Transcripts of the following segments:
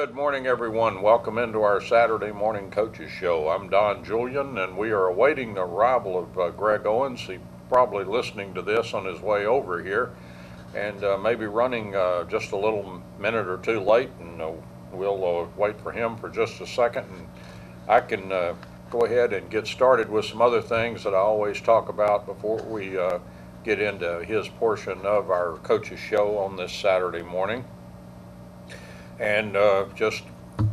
Good morning, everyone. Welcome into our Saturday morning coaches show. I'm Don Julian, and we are awaiting the arrival of Greg Owens. He's probably listening to this on his way over here, and maybe running just a little minute or two late, and we'll wait for him for just a second, and I can go ahead and get started with some other things that I always talk about before we get into his portion of our coaches show on this Saturday morning. And just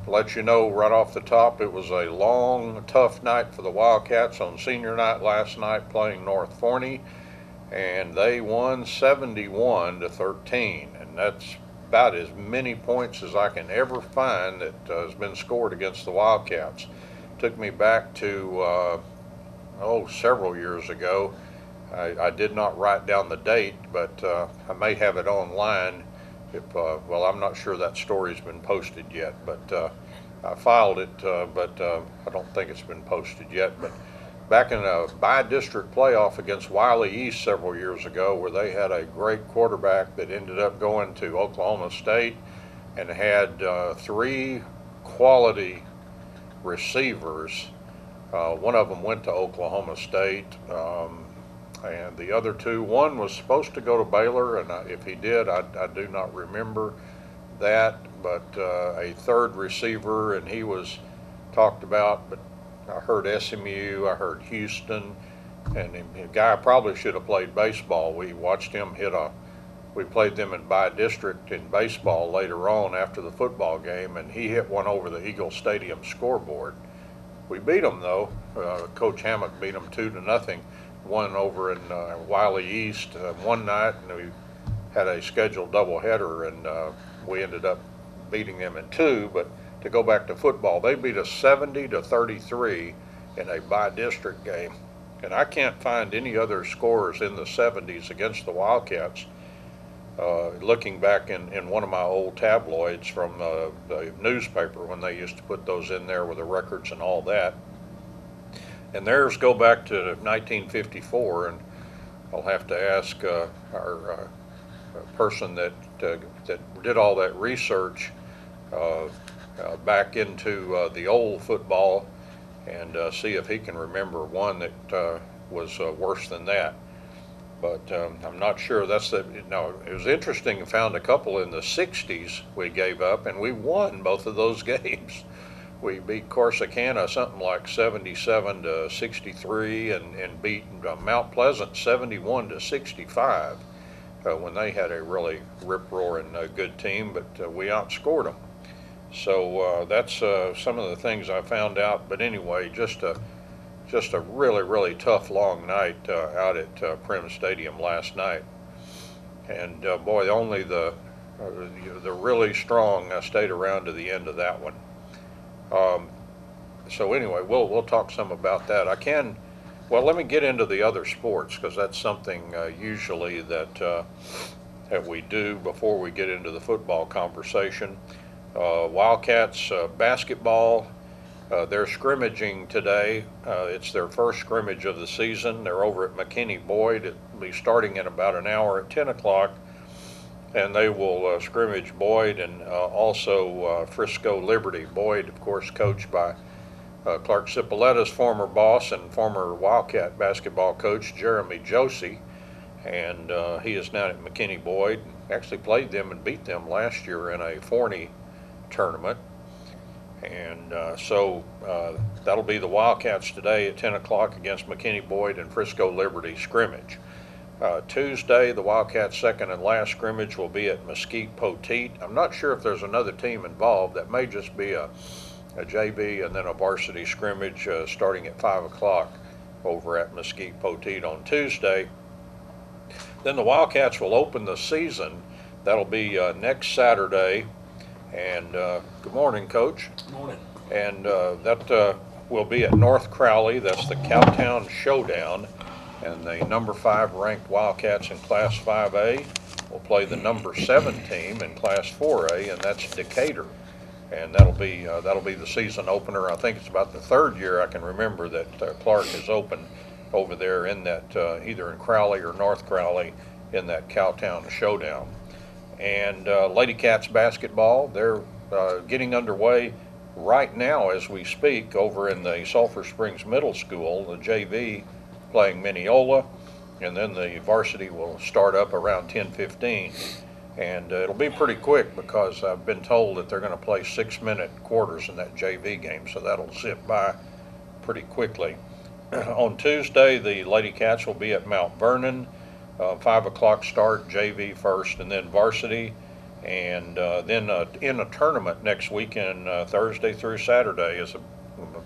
let you know right off the top, it was a long, tough night for the Wildcats on senior night last night playing North Forney, and they won 71-13, and that's about as many points as I can ever find that has been scored against the Wildcats. Took me back to several years ago. I did not write down the date, but I may have it online. Well, I'm not sure that story's been posted yet, but I filed it, but I don't think it's been posted yet. But back in a by-district playoff against Wiley East several years ago, where they had a great quarterback that ended up going to Oklahoma State and had three quality receivers. One of them went to Oklahoma State. And the other two, one was supposed to go to Baylor, and if he did, I do not remember that, but a third receiver, and he was talked about, but I heard SMU, I heard Houston, and the guy probably should have played baseball. We watched him we played them in by-district in baseball later on after the football game, and he hit one over the Eagle Stadium scoreboard. We beat them, though. Coach Hammock beat them 2-0. One over in Wiley East one night, and we had a scheduled doubleheader, and we ended up beating them in two. But to go back to football, they beat us 70-33 in a by-district game, and I can't find any other scores in the 70s against the Wildcats. Looking back in one of my old tabloids from the newspaper when they used to put those in there with the records and all that. And theirs go back to 1954, and I'll have to ask our person that did all that research back into the old football and see if he can remember one that was worse than that. But I'm not sure. No, it was interesting. I found a couple in the 60s we gave up, and we won both of those games. We beat Corsicana something like 77-63, and beat Mount Pleasant 71-65 when they had a really rip-roaring good team, but we outscored them. So that's some of the things I found out. But anyway, just a really, really tough long night out at Prim Stadium last night. And boy, only the really strong stayed around to the end of that one. So anyway, we'll talk some about that. Well, let me get into the other sports, because that's something usually that we do before we get into the football conversation. Wildcats basketball, they're scrimmaging today. It's their first scrimmage of the season. They're over at McKinney-Boyd. It'll be starting in about an hour at 10 o'clock. And they will scrimmage Boyd and also Frisco Liberty. Boyd, of course, coached by Clark Cipolletta's former boss and former Wildcat basketball coach, Jeremy Josie. And he is now at McKinney-Boyd. Actually played them and beat them last year in a Forney tournament. And so that'll be the Wildcats today at 10 o'clock against McKinney-Boyd and Frisco Liberty scrimmage. Tuesday, the Wildcats' second and last scrimmage will be at Mesquite Poteet. I'm not sure if there's another team involved. That may just be a JV and then a varsity scrimmage starting at 5 o'clock over at Mesquite Poteet on Tuesday. Then the Wildcats will open the season. That'll be next Saturday. And good morning, Coach. Good morning. And that will be at North Crowley. That's the Cowtown Showdown. And the number 5 ranked Wildcats in Class 5A will play the number 7 team in Class 4A, and that's Decatur. And that'll be the season opener. I think it's about the third year I can remember that Clark has opened over there in that either in Crowley or North Crowley in that Cowtown Showdown. And Lady Cats basketball, they're getting underway right now as we speak over in the Sulphur Springs Middle School, the JV playing Mineola, and then the varsity will start up around 10:15. And it'll be pretty quick because I've been told that they're going to play 6-minute quarters in that JV game, so that'll zip by pretty quickly. On Tuesday, the Lady Cats will be at Mount Vernon, 5 o'clock start, JV first, and then varsity. And then in a tournament next weekend, Thursday through Saturday, is a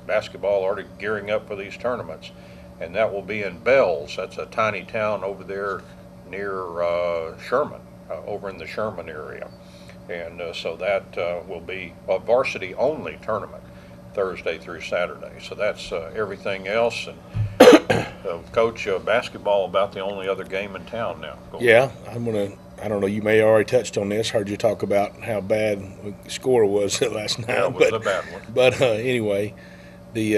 basketball already gearing up for these tournaments. And that will be in Bells. That's a tiny town over there near Sherman, over in the Sherman area. And so that will be a varsity only tournament Thursday through Saturday. So that's everything else. And Coach, basketball about the only other game in town now. Yeah, I don't know, you may have already touched on this, heard you talk about how bad the score was last night. Yeah, it was a bad one. But anyway, the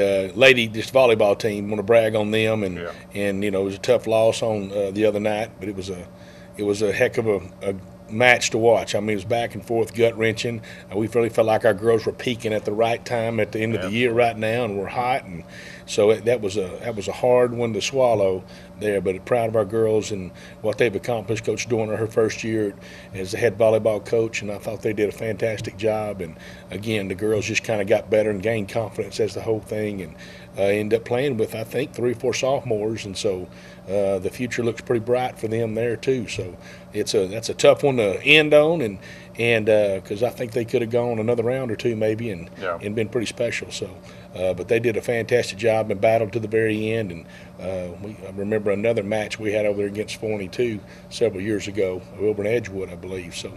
this volleyball team, want to brag on them, and you know, it was a tough loss on the other night, but it was a heck of a match to watch. I mean, it was back and forth, gut wrenching. We really felt like our girls were peaking at the right time at the end of the year right now, and we're hot, and so that was a hard one to swallow there. But proud of our girls and what they've accomplished. Coach Dorner, her first year as the head volleyball coach, and I thought they did a fantastic job. And again, the girls just kind of got better and gained confidence as the whole thing, and ended up playing with, I think, 3 or 4 sophomores, and so the future looks pretty bright for them there too. So that's a tough one to end on, and because I think they could have gone another round or two maybe and been pretty special. So, but they did a fantastic job and battled to the very end. And I remember another match we had over there against Forney too several years ago, over in Edgewood, I believe. So,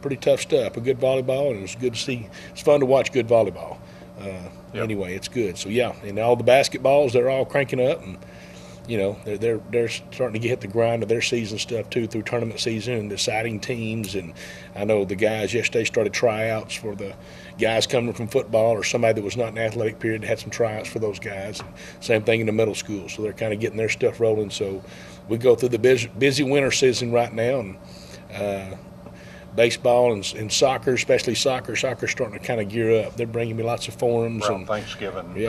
pretty tough stuff. A good volleyball, and it was good to see. It's fun to watch good volleyball. Anyway, it's good. So and all the basketballs, they're all cranking up, and you know, they're starting to get the grind of their season stuff too, through tournament season and deciding teams. And I know the guys yesterday started tryouts for the guys coming from football, or somebody that was not in the athletic period had some tryouts for those guys. And same thing in the middle school. So they're kind of getting their stuff rolling. So we go through the busy winter season right now, and baseball and soccer, especially soccer's starting to kind of gear up. They're bringing me lots of forums. Around Thanksgiving, maybe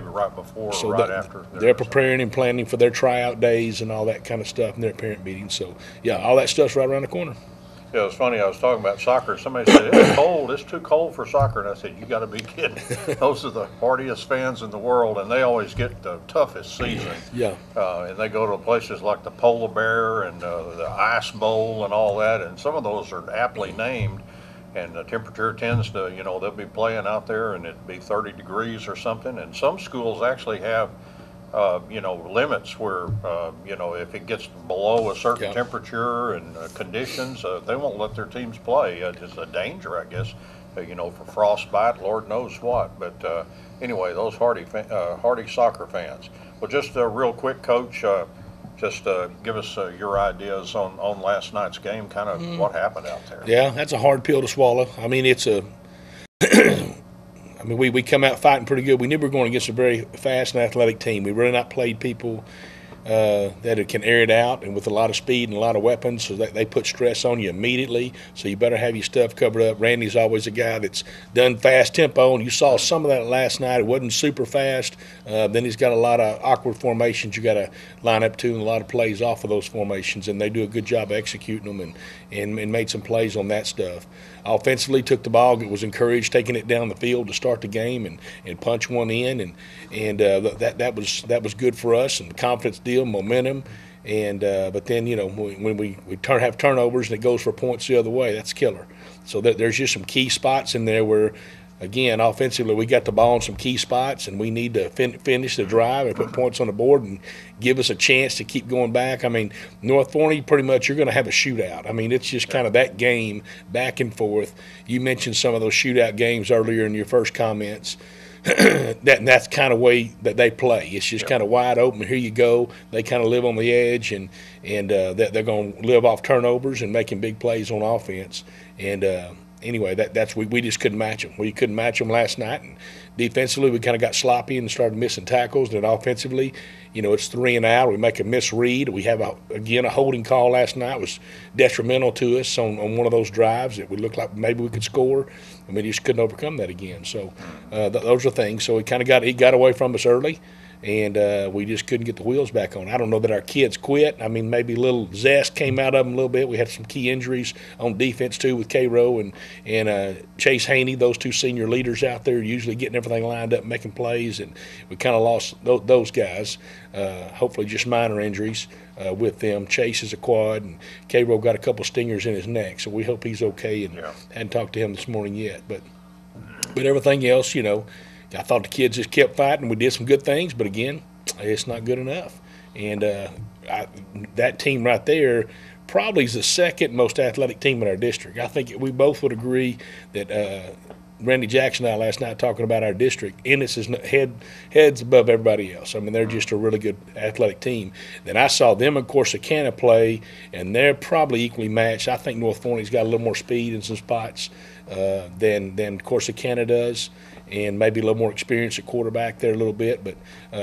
right before so or right after. They're preparing and planning for their tryout days and all that kind of stuff in their parent meetings. So, all that stuff's right around the corner. Yeah, it was funny. I was talking about soccer. Somebody said, it's cold. It's too cold for soccer. And I said, you got to be kidding. Those are the hardiest fans in the world, and they always get the toughest season. And they go to places like the Polar Bear and the Ice Bowl and all that, and some of those are aptly named. And the temperature tends to, they'll be playing out there, and it'd be 30 degrees or something. And some schools actually have limits where, if it gets below a certain temperature and conditions, they won't let their teams play. It's a danger, I guess, for frostbite, Lord knows what. But anyway, those hardy soccer fans. Well, just real quick, Coach, just give us your ideas on last night's game, kind of what happened out there. Yeah, that's a hard pill to swallow. I mean, we come out fighting pretty good. We knew we were going against a very fast and athletic team. We really not played people that can air it out and with a lot of speed and a lot of weapons, so that they put stress on you immediately. So you better have your stuff covered up. Randy's always a guy that's done fast tempo, and you saw some of that last night. It wasn't super fast. Then he's got a lot of awkward formations you got to line up to, and a lot of plays off of those formations, and they do a good job of executing them and made some plays on that stuff. Offensively, took the ball, was encouraged, taking it down the field to start the game and punch one in, and that was good for us, and confidence deal, momentum. And but then when we have turnovers and it goes for points the other way, that's killer. So there's just some key spots in there where, again, offensively, we got the ball in some key spots, and we need to finish the drive and put points on the board and give us a chance to keep going back. I mean, North Forney, pretty much you're going to have a shootout. I mean, it's just kind of that game back and forth. You mentioned some of those shootout games earlier in your first comments. That's kind of way that they play. It's just kind of wide open. Here you go. They kind of live on the edge, and they're going to live off turnovers and making big plays on offense. And anyway, we just couldn't match them. We couldn't match them last night, and defensively we kind of got sloppy and started missing tackles. And offensively, it's 3 and out. We make a misread. We have a holding call last night was detrimental to us on one of those drives that we looked like maybe we could score, and we just couldn't overcome that again. So those are things. So he got away from us early. And we just couldn't get the wheels back on. I don't know that our kids quit. I mean, maybe a little zest came out of them a little bit. We had some key injuries on defense, too, with Cairo and Chase Haney, those 2 senior leaders out there, usually getting everything lined up, making plays. And we kind of lost those guys, hopefully just minor injuries with them. Chase is a quad, and Cairo got a couple stingers in his neck, so we hope he's okay. And hadn't talked to him this morning yet. But everything else, I thought the kids just kept fighting. We did some good things, but again, it's not good enough. And that team right there probably is the second most athletic team in our district. I think we both would agree that Randy Jackson and I last night talking about our district, Ennis is heads above everybody else. I mean, they're just a really good athletic team. Then I saw them and Corsicana play, and they're probably equally matched. I think North Forney's got a little more speed in some spots than Corsicana does, and maybe a little more experience at quarterback there a little bit. But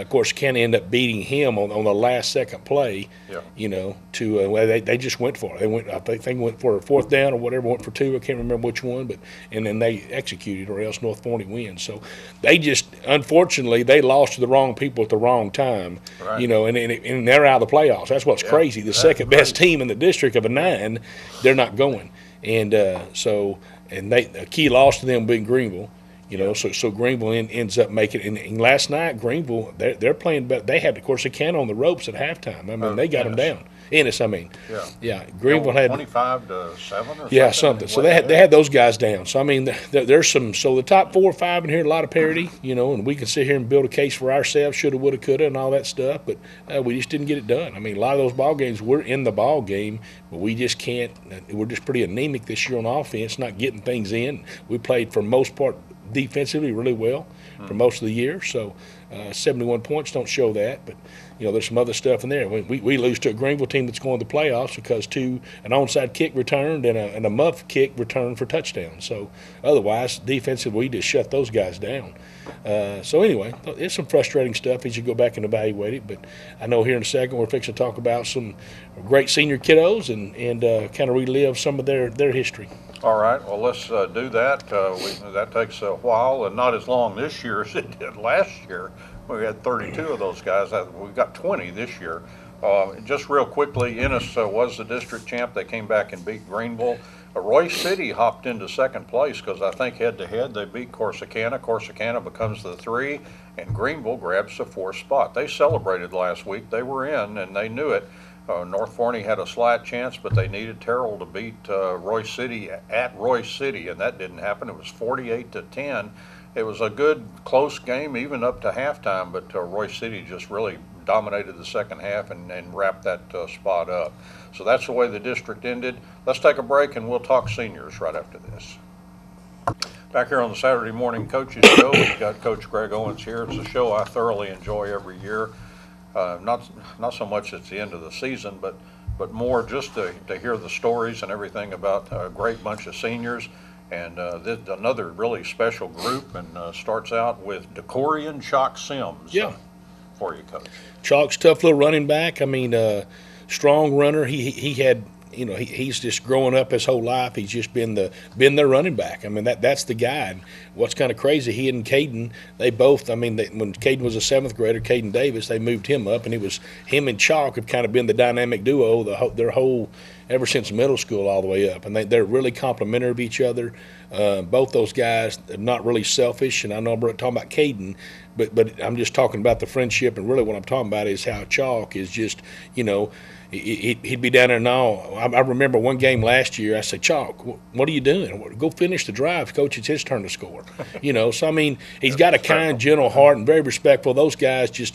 Corsicana ended up beating him on the last second play. They just went for it. I think they went for a 4th down or whatever, went for 2. I can't remember which one, and then they executed, or else North Forney wins. So they just, unfortunately, they lost to the wrong people at the wrong time. Right. And they're out of the playoffs. That's what's crazy. The second best team in the district of a 9, they're not going. And a key loss to them being Greenville. So Greenville ends up making it. And last night, Greenville, they're playing better. They had, of course, the can on the ropes at halftime. I mean, they got them down. Ennis, I mean. Yeah. Greenville had 25-7 or something. Yeah, something. So they had those guys down. So I mean, there's some. So the top 4 or 5 in here, a lot of parity. And we can sit here and build a case for ourselves, shoulda, woulda, coulda, and all that stuff. But we just didn't get it done. I mean, a lot of those ball games, we're in the ball game, but we just can't. We're just pretty anemic this year on offense, not getting things in. We played for most part defensively really well for most of the year. So 71 points don't show that, but there's some other stuff in there. We lose to a Greenville team that's going to the playoffs because an onside kick returned and a muff kick returned for touchdowns. So otherwise, defensively, we just shut those guys down. So anyway, it's some frustrating stuff as you go back and evaluate it. But I know here in a second we're fixing to talk about some great senior kiddos and kind of relive some of their history. All right. Well, let's do that. That takes a while, and not as long this year as it did last year. We had 32 of those guys. We've got 20 this year. Just real quickly, Ennis was the district champ. They came back and beat Greenville. Royce City hopped into 2nd place because I think head-to-head they beat Corsicana. Corsicana becomes the 3, and Greenville grabs the 4th spot. They celebrated last week. They were in, and they knew it. North Forney had a slight chance, but they needed Terrell to beat Royce City at Royce City, and that didn't happen. It was 48-10. It was a good, close game, even up to halftime, but Royce City just really dominated the second half and wrapped that spot up. So that's the way the district ended. Let's take a break, and we'll talk seniors right after this. Back here on the Saturday Morning Coaches Show, we've got Coach Greg Owens here. It's a show I thoroughly enjoy every year. Not so much at the end of the season, but more just to hear the stories and everything about a great bunch of seniors. And another really special group, and starts out with Decorian Chalk Sims. Yeah. For you, Coach. Chalk's tough little running back. I mean, strong runner. He had, he's just growing up his whole life. He's just been their running back. I mean, that's the guy. And what's kind of crazy, he and Caden, they both, when Caden was a 7th grader, Caden Davis, they moved him up, and it was him and Chalk have kind of been the dynamic duo their whole, ever since middle school all the way up. And they're really complimentary of each other. Both those guys are not really selfish, and I know I'm talking about Caden, but I'm just talking about the friendship, and really what I'm talking about is how Chalk is just, he'd be down there and all. I remember one game last year, I said, Chalk, what are you doing? Go finish the drive. Coach, it's his turn to score. So, I mean, he's got a kind, gentle heart and very respectful. Those guys just,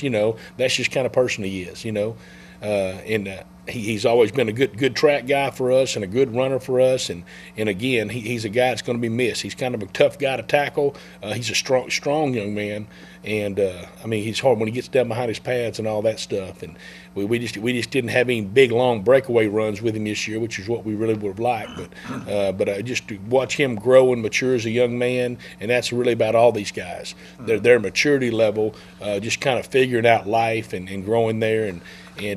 that's just kind of person he is, and he's always been a good track guy for us and a good runner for us. And again, he's a guy that's going to be missed. He's kind of a tough guy to tackle. He's a strong young man. And I mean, he's hard when he gets down behind his pads and all that stuff. And we just didn't have any big long breakaway runs with him this year, which is what we really would have liked. But just to watch him grow and mature as a young man, and that's really about all these guys. Their maturity level, just kind of figuring out life and growing there. And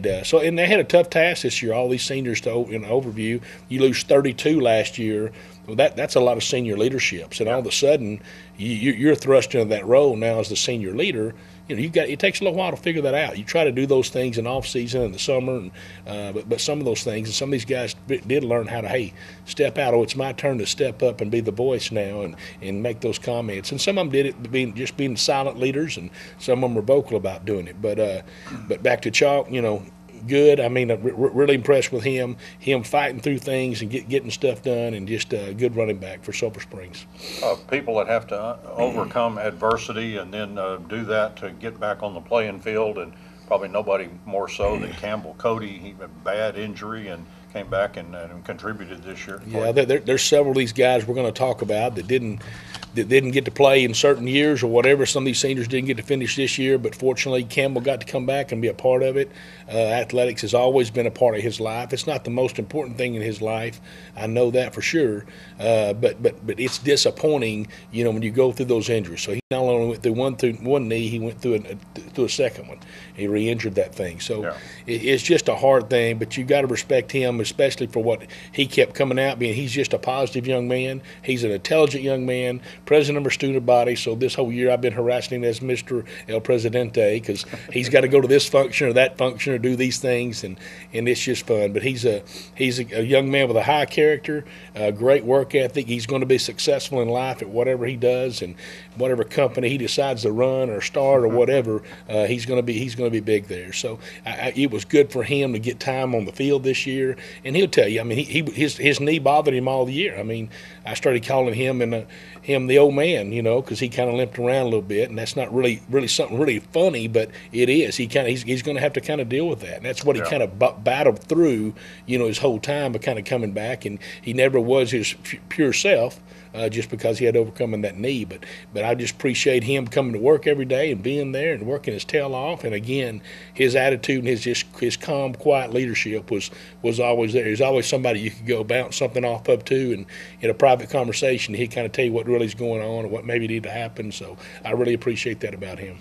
they had a tough task this year. All these seniors, in overview, you lose 32 last year. Well, that's a lot of senior leaderships, and all of a sudden you're thrust into that role now as the senior leader. It takes a little while to figure that out. You try to do those things in off season in the summer, but some of those things, and some of these guys did learn how to step out. Oh, it's my turn to step up and be the voice now and make those comments. And some of them did it being silent leaders, and some of them were vocal about doing it. But back to Chalk, good. I mean, really impressed with him fighting through things and getting stuff done, and just a good running back for Sulphur Springs. People that have to overcome adversity and then do that to get back on the playing field, and probably nobody more so than Campbell Cody. He had a bad injury and came back and contributed this year. Yeah, there's several of these guys we're going to talk about that didn't get to play in certain years or whatever. Some of these seniors didn't get to finish this year, but fortunately Campbell got to come back and be a part of it. Athletics has always been a part of his life. It's not the most important thing in his life, I know that for sure, but it's disappointing, when you go through those injuries. So he not only went through one knee, he went through a second one. He re-injured that thing. So it's just a hard thing, but you got to respect him, especially for what he kept coming out being. He's just a positive young man. He's an intelligent young man, president of our student body. So this whole year I've been harassing him as Mr. El Presidente, because he's got to go to this function or that function or do these things, and it's just fun. But he's a young man with a high character, a great work ethic. He's going to be successful in life at whatever he does, and whatever company he decides to run or start or whatever, he's going to be big there. So it was good for him to get time on the field this year. And he'll tell you, I mean, his knee bothered him all the year. I mean, I started calling him the old man, because he kind of limped around a little bit, and that's not really something really funny, but it is. He's going to have to kind of deal with that, and that's what he kind of battled through, his whole time, but kind of coming back, and he never was his pure self. Just because he had overcome that knee, but I just appreciate him coming to work every day and being there and working his tail off. And again, his attitude and his calm, quiet leadership was always there. He's always somebody you could go bounce something off of to, and in a private conversation, he'd kind of tell you what really is going on or what maybe needed to happen. So I really appreciate that about him.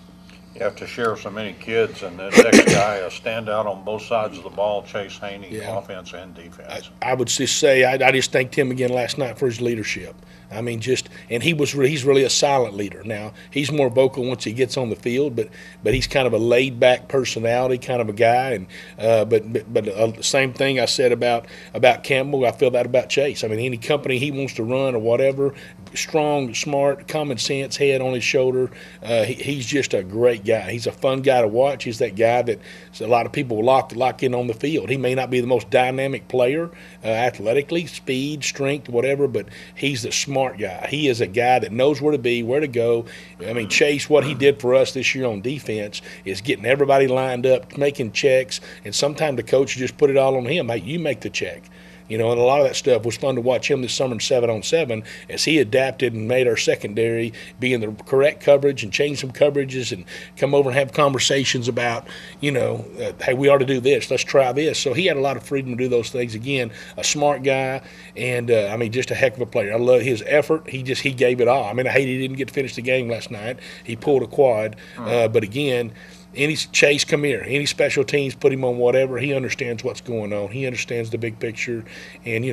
You have to share so many kids, and the next guy stand out on both sides of the ball, Chase Haney, offense and defense. I would just say I just thanked him again last night for his leadership. I mean, and he's really a silent leader. Now, he's more vocal once he gets on the field, but he's kind of a laid-back personality kind of a guy. And but the same thing I said about Campbell, I feel that about Chase. I mean, any company he wants to run or whatever, strong, smart, common sense, head on his shoulder. He's just a great guy. He's a fun guy to watch. He's that guy that a lot of people lock in on the field. He may not be the most dynamic player athletically, speed, strength, whatever, but he's the smart guy. He is a guy that knows where to be, where to go. I mean, Chase, what he did for us this year on defense is getting everybody lined up, making checks, and sometimes the coach just put it all on him. Hey, you make the check. And a lot of that stuff was fun to watch him this summer in 7-on-7 as he adapted and made our secondary be in the correct coverage and change some coverages and come over and have conversations about, hey, we ought to do this. Let's try this. So he had a lot of freedom to do those things. Again, a smart guy, and, just a heck of a player. I love his effort. He gave it all. I mean, I hate he didn't get to finish the game last night. He pulled a quad. But, again, any Chase, come here. Any special teams, put him on whatever. He understands what's going on. He understands the big picture. And,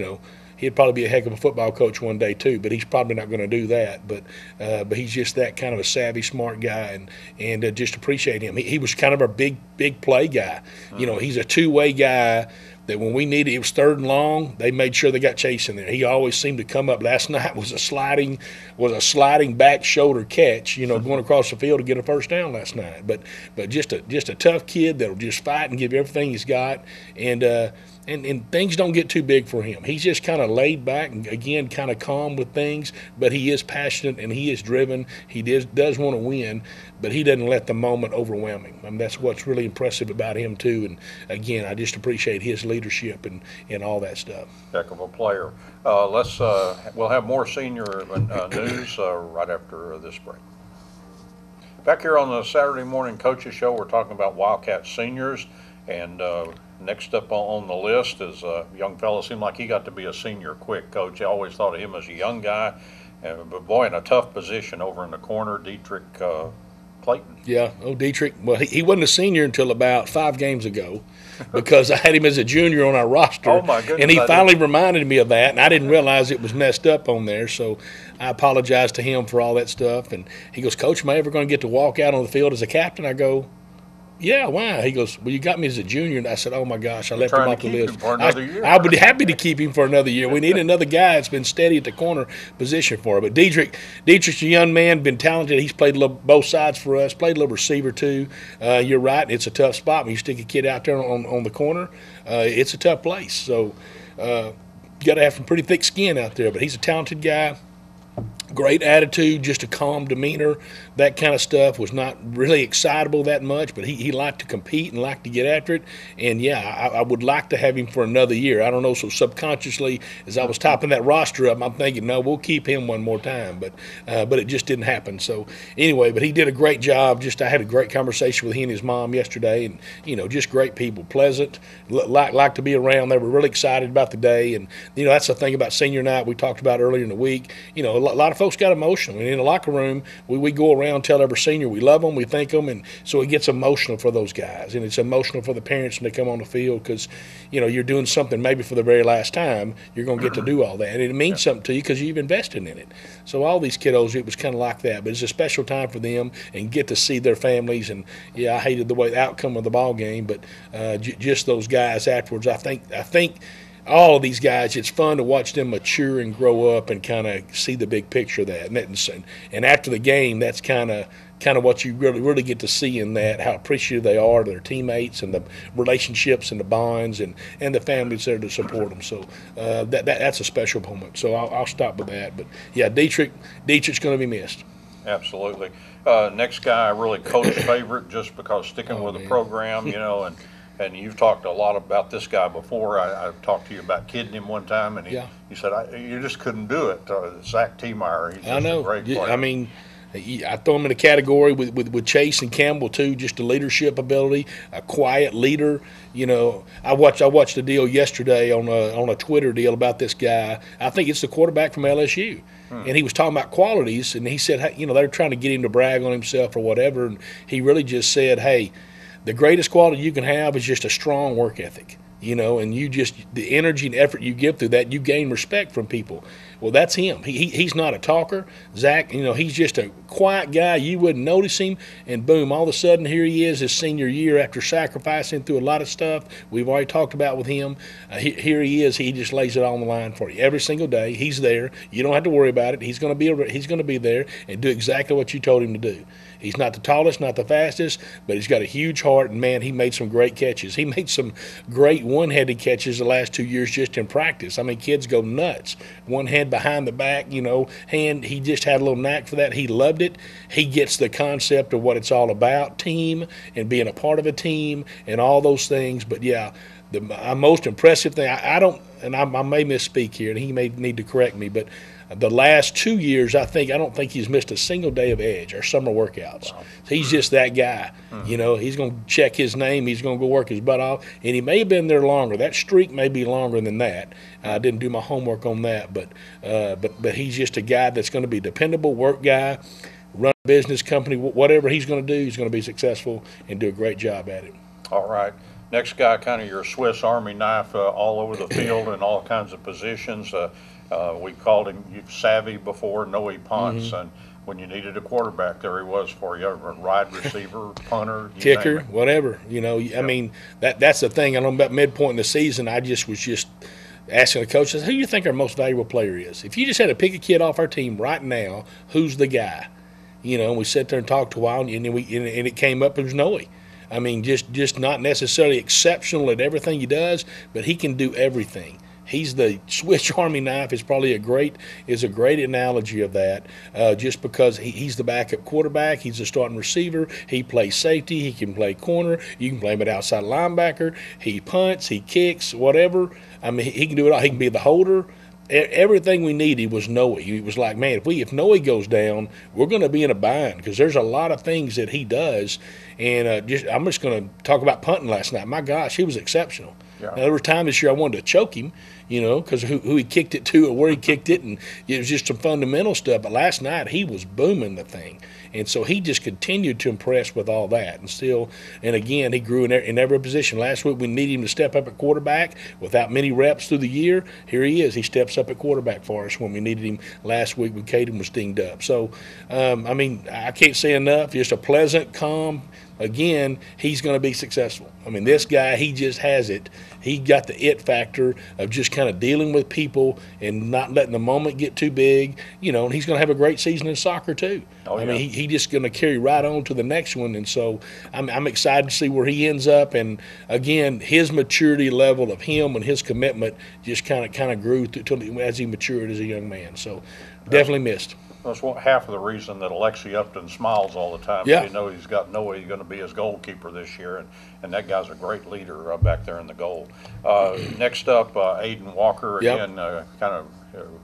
he'd probably be a heck of a football coach one day too, but he's probably not going to do that. But he's just that kind of a savvy, smart guy, and just appreciate him. He was kind of a big play guy. He's a two-way guy that when we needed, it was 3rd and long, they made sure they got Chase in there. He always seemed to come up. Last night was a sliding back shoulder catch, going across the field to get a first down last night. But just a tough kid that'll just fight and give everything he's got. And and things don't get too big for him. He's just kind of laid back and, again, kind of calm with things, but he is passionate and he is driven. He does want to win, but he doesn't let the moment overwhelm him. I mean, that's what's really impressive about him, too. And, again, I just appreciate his leadership and all that stuff. Heck of a player. We'll have more senior news right after this break. Back here on the Saturday Morning Coaches Show, we're talking about Wildcat seniors, and next up on the list is a young fellow. Seemed like he got to be a senior quick, Coach. I always thought of him as a young guy, but boy, in a tough position over in the corner, Dietrich Clayton. Yeah, Dietrich. Well, he wasn't a senior until about 5 games ago because I had him as a junior on our roster. Oh, my goodness. And he finally reminded me of that, and I didn't realize it was messed up on there, so I apologized to him for all that stuff. And he goes, Coach, am I ever going to get to walk out on the field as a captain? I go, yeah, why? He goes, well, you got me as a junior. And I said, oh, my gosh, I left him off the list. I would be happy to keep him for another year. We need another guy that's been steady at the corner position for him. But Dietrich's a young man, been talented. He's played both sides for us, played a little receiver too. You're right, it's a tough spot. When you stick a kid out there on the corner, it's a tough place. So you got to have some pretty thick skin out there. But he's a talented guy. Great attitude, just a calm demeanor, that kind of stuff. Was not really excitable that much, but he liked to compete and liked to get after it. And, yeah, I would like to have him for another year. I don't know, so subconsciously, as I was topping that roster up, I'm thinking, no, we'll keep him one more time. But it just didn't happen. So, anyway, but he did a great job. I had a great conversation with he and his mom yesterday, and, just great people, pleasant, like to be around. They were really excited about the day. And, that's the thing about senior night we talked about earlier in the week. A lot of folks got emotional. And in the locker room, we go around and tell every senior we love them, we thank them, and so it gets emotional for those guys. And it's emotional for the parents when they come on the field because, you're doing something maybe for the very last time. You're going to get to do all that. And it means something to you because you've invested in it. So all these kiddos, it was kind of like that. But it's a special time for them and get to see their families. And, yeah, I hated the outcome of the ball game, but just those guys afterwards, I think all of these guys, it's fun to watch them mature and grow up and kind of see the big picture of that. And after the game, that's kind of what you really get to see in that, how appreciative they are of their teammates and the relationships and the bonds and the families there to support them. So that's a special moment. So I'll stop with that. But, yeah, Dietrich's going to be missed. Absolutely. Next guy, really coach favorite just because sticking with the program, and you've talked a lot about this guy before. I've talked to you about kidding him one time, and you said you just couldn't do it. Zach Tiemeyer, he's just a great player. I mean, I throw him in a category with Chase and Campbell too, just a leadership ability, a quiet leader. I watched a deal yesterday on a Twitter deal about this guy. I think it's the quarterback from LSU. And he was talking about qualities, and he said, hey, they're trying to get him to brag on himself or whatever, and he really just said, hey, the greatest quality you can have is just a strong work ethic, and the energy and effort you give through that, you gain respect from people. Well, that's him. He's not a talker. Zach, he's just a quiet guy. You wouldn't notice him, and boom, all of a sudden here he is his senior year after sacrificing through a lot of stuff we've already talked about with him. Here he is. He just lays it all on the line for you every single day. He's there. You don't have to worry about it. He's going to be there and do exactly what you told him to do. He's not the tallest, not the fastest, but he's got a huge heart, and, man, he made some great catches. He made some great one-handed catches the last 2 years just in practice. I mean, kids go nuts. One hand behind the back, hand. He just had a little knack for that. He loved it. He gets the concept of what it's all about, team and being a part of a team and all those things. But, yeah, the most impressive thing, I may misspeak here, and he may need to correct me, but the last 2 years, I don't think he's missed a single day of Edge or summer workouts. Wow. He's just that guy. He's going to check his name. He's going to go work his butt off. And he may have been there longer. That streak may be longer than that. I didn't do my homework on that. But he's just a guy that's going to be a dependable work guy, run a business company. Whatever he's going to do, he's going to be successful and do a great job at it. All right. Next guy, kind of your Swiss Army knife all over the field in all kinds of positions. We called him savvy before, no he punts, and when you needed a quarterback, there he was for you, wide receiver, punter, kicker, whatever. I mean, that's the thing. I know about midpoint in the season, I was asking the coach, who do you think our most valuable player is? If you just had to pick a kid off our team right now, who's the guy? And we sat there and talked a while, and it came up, it was Noe. I mean, just not necessarily exceptional at everything he does, but he can do everything. He's the Swiss Army knife is probably a great analogy of that. Just because he's the backup quarterback, he's the starting receiver. He plays safety, he can play corner. You can play him at outside linebacker. He punts, he kicks, whatever. I mean, he can do it all. He can be the holder. Everything we needed was Noe. It was like, man, if Noe goes down, we're going to be in a bind because there's a lot of things that he does. And I'm just going to talk about punting last night. My gosh, he was exceptional. Yeah. Now, there was time this year I wanted to choke him, because who he kicked it to or where he kicked it, and it was just some fundamental stuff. But last night he was booming the thing, and so he just continued to impress with all that. And again, he grew in every position. Last week we needed him to step up at quarterback without many reps through the year. Here he is. He steps up at quarterback for us when we needed him last week when Caden was dinged up. So, I can't say enough. Just a pleasant, calm. Again, he's going to be successful. I mean, this guy, he just has it. He got the it factor of just kind of dealing with people and not letting the moment get too big, and he's going to have a great season in soccer too. Oh, yeah. I mean, he's just going to carry right on to the next one. And so I'm excited to see where he ends up. And, again, his maturity level of him and his commitment just kind of grew as he matured as a young man. So definitely missed. That's half of the reason that Alexi Upton smiles all the time. Yeah. They know he's got Noe going to be his goalkeeper this year, and that guy's a great leader back there in the goal. Next up, Aidan Walker, again, kind of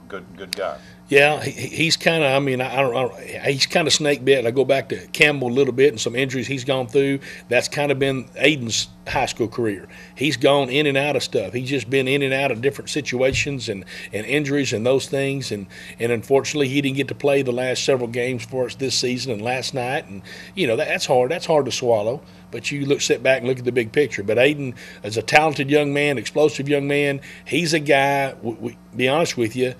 good guy. Yeah, he's kind of, he's kind of snake bit. I go back to Campbell a little bit and some injuries he's gone through. That's kind of been Aidan's high school career. He's gone in and out of stuff. He's just been in and out of different situations and injuries and those things. And unfortunately, he didn't get to play the last several games for us this season and last night. And, that's hard. That's hard to swallow. But you sit back and look at the big picture. But Aidan is a talented young man, explosive young man. He's a guy, be honest with you,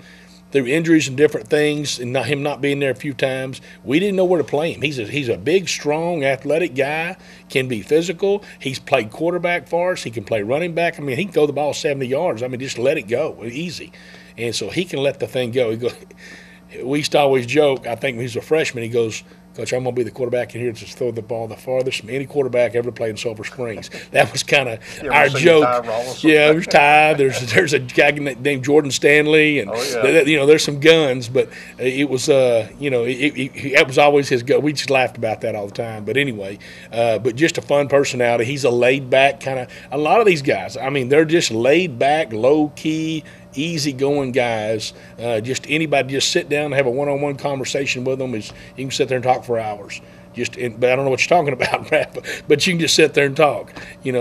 through injuries and different things and him not being there a few times, we didn't know where to play him. He's a big, strong, athletic guy, can be physical. He's played quarterback for us. He can play running back. I mean, he can throw the ball 70 yards. I mean, just let it go. Easy. And so he can let the thing go. We used to always joke, I think when he's a freshman, he goes, Coach, I'm going to be the quarterback in here to just throw the ball the farthest from any quarterback ever played in Sulphur Springs. That was kind of our joke. Yeah, there's Ty. There's a guy named Jordan Stanley, and there's some guns. But it was, that was always his go. We just laughed about that all the time. But anyway, but just a fun personality. He's a laid back kind of. A lot of these guys, I mean, they're just laid back, low key, easy-going guys. Just anybody, just sit down and have a one-on-one conversation with them. You can sit there and talk for hours. But I don't know what you're talking about, but you can just sit there and talk.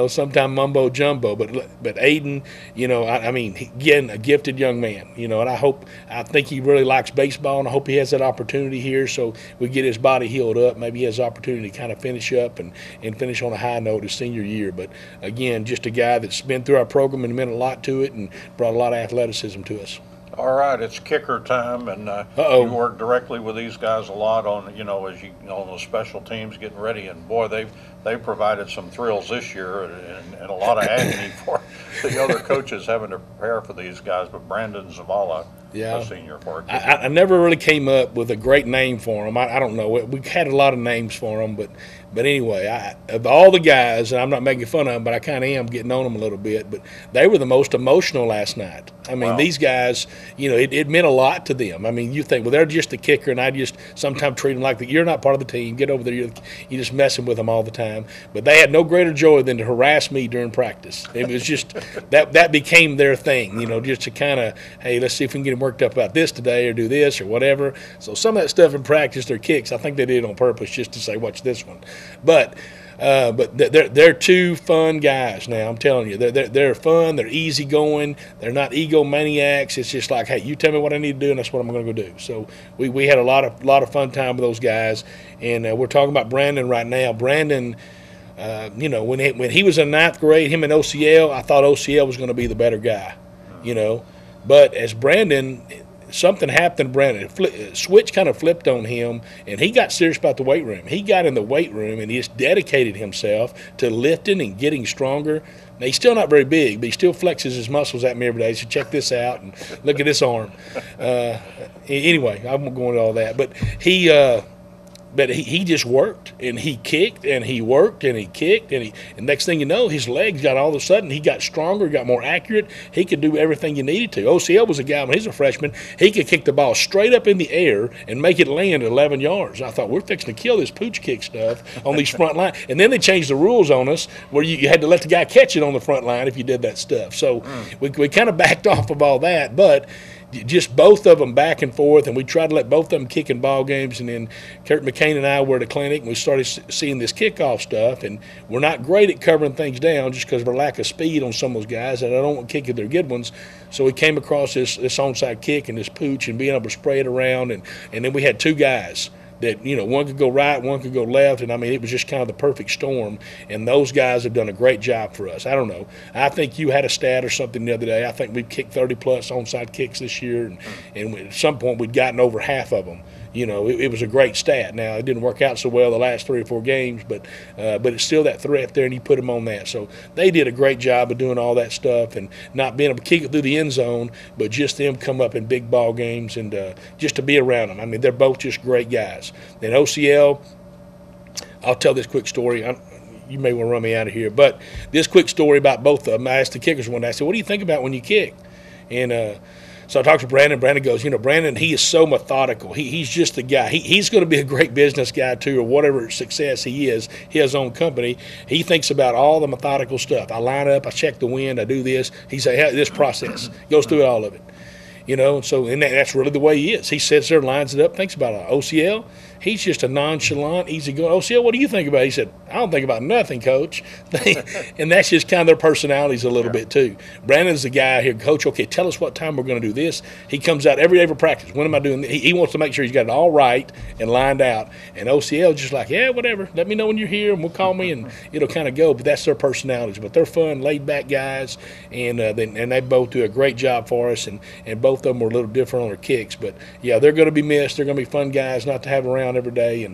Sometimes mumbo jumbo. But Aidan, again, a gifted young man. And I think he really likes baseball, and I hope he has that opportunity here. So we get his body healed up. Maybe he has the opportunity to kind of finish up and finish on a high note his senior year. But again, just a guy that's been through our program and meant a lot to it, and brought a lot of athleticism to us. All right, it's kicker time, and you work directly with these guys a lot on, as on the special teams getting ready, and boy, they've provided some thrills this year and a lot of agony for the other coaches having to prepare for these guys. But Brandon Zavala, a senior for it. I never really came up with a great name for him. I don't know. We had a lot of names for him, but anyway, of all the guys, and I'm not making fun of them, but I kind of am getting on them a little bit, but they were the most emotional last night. I mean, these guys, it meant a lot to them. I mean, you think, well, they're just the kicker, and I just sometimes treat them like you're not part of the team. Get over there. You're just messing with them all the time. But they had no greater joy than to harass me during practice. It was just that became their thing, just to kind of, hey, let's see if we can get them worked up about this today or do this or whatever. So some of that stuff in practice, their kicks, I think they did it on purpose just to say, watch this one. But they're two fun guys now. I'm telling you, they're fun. They're easygoing. They're not egomaniacs. It's just like, hey, you tell me what I need to do, and that's what I'm going to go do. So we had a lot of fun time with those guys, and we're talking about Brandon right now. Brandon, when he was in ninth grade, him and OCL, I thought OCL was going to be the better guy, But as Brandon, something happened to Brandon. Switch kind of flipped on him, and he got serious about the weight room. He got in the weight room, and he just dedicated himself to lifting and getting stronger. Now, he's still not very big, but he still flexes his muscles at me every day. So check this out and look at this arm. Anyway, I won't go into all that. But he But he just worked, and he kicked, and he worked, and he kicked, and next thing you know, his legs got all of a sudden, he got stronger, got more accurate. He could do everything you needed to. OCL was a guy, when he's a freshman, he could kick the ball straight up in the air and make it land at 11 yards. I thought, we're fixing to kill this pooch kick stuff on these front line. And then they changed the rules on us where you had to let the guy catch it on the front line if you did that stuff. So we kind of backed off of all that, but just both of them back and forth, and we tried to let both of them kick in ball games. And then Kurt McCain and I were at a clinic, and we started seeing this kickoff stuff, and we're not great at covering things down just because of our lack of speed on some of those guys, and I don't want to kick if they're good ones. So we came across this onside kick and this pooch and being able to spray it around, and then we had two guys that, you know, one could go right, one could go left, and I mean, it was just kind of the perfect storm, and those guys have done a great job for us. I don't know. I think you had a stat or something the other day. I think we've kicked 30-plus onside kicks this year, and at some point we'd gotten over half of them. You know, it was a great stat. Now, it didn't work out so well the last 3 or 4 games, but it's still that threat there, and you put them on that. So they did a great job of doing all that stuff and not being able to kick it through the end zone, but just them come up in big ball games and just to be around them. I mean, they're both just great guys. Then OCL, I'll tell this quick story. You may want to run me out of here, but this quick story about both of them. I asked the kickers one day, I said, what do you think about when you kick? And so I talked to Brandon. Brandon goes, you know, Brandon, he is so methodical. He's just a guy. He's going to be a great business guy, too, or whatever success he is, his own company. He thinks about all the methodical stuff. I line up, I check the wind, I do this. He say, hey, this process, goes through all of it. You know, so and that's really the way he is. He sits there, lines it up, thinks about it. OCL, he's just a nonchalant, easygoing. OCL, what do you think about it? He said, I don't think about nothing, Coach. And that's just kind of their personalities a little bit, too. Brandon's the guy here, Coach, okay, tell us what time we're going to do this. He comes out every day for practice. When am I doing this? He wants to make sure he's got it all right and lined out. And OCL just like, yeah, whatever. Let me know when you're here, and we'll call me, and it'll kind of go. But that's their personalities. But they're fun, laid-back guys, and they both do a great job for us, and both of them were a little different on their kicks. But, yeah, they're going to be missed. They're going to be fun guys not to have around every day,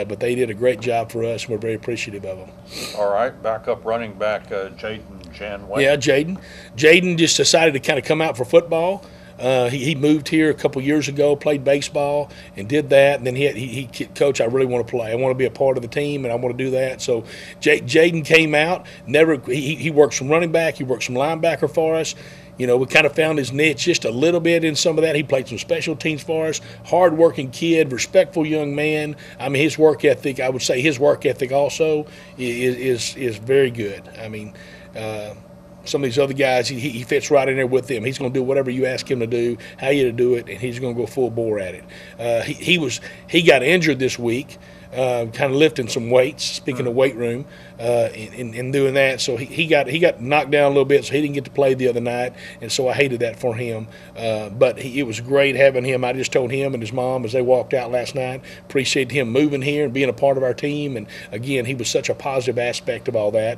but they did a great job for us, and we're very appreciative of them. All right, backup running back Jaden Janway. Yeah, Jaden just decided to kind of come out for football. He moved here a couple years ago, played baseball, and did that. And then he Coach, I really want to play. I want to be a part of the team, and I want to do that. So Jaden came out. He works from running back. He works from linebacker for us. You know, we kind of found his niche just a little bit in some of that. He played some special teams for us. Hard-working kid, respectful young man. I mean, his work ethic, I would say his work ethic also is very good. I mean, some of these other guys, he fits right in there with them. He's going to do whatever you ask him to do, how you to do it, and he's going to go full bore at it. He got injured this week, kind of lifting some weights, speaking of weight room, in doing that. So he got knocked down a little bit, so he didn't get to play the other night, and so I hated that for him. But it was great having him. I just told him and his mom as they walked out last night, appreciated him moving here and being a part of our team. And, again, he was such a positive aspect of all that.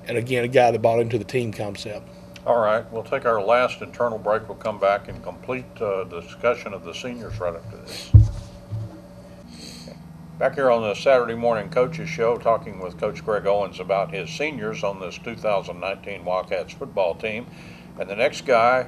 And again, a guy that bought into the team concept. All right, we'll take our last internal break. We'll come back and complete the discussion of the seniors right after this. Back here on the Saturday Morning Coaches Show, talking with Coach Greg Owens about his seniors on this 2019 Wildcats football team. And the next guy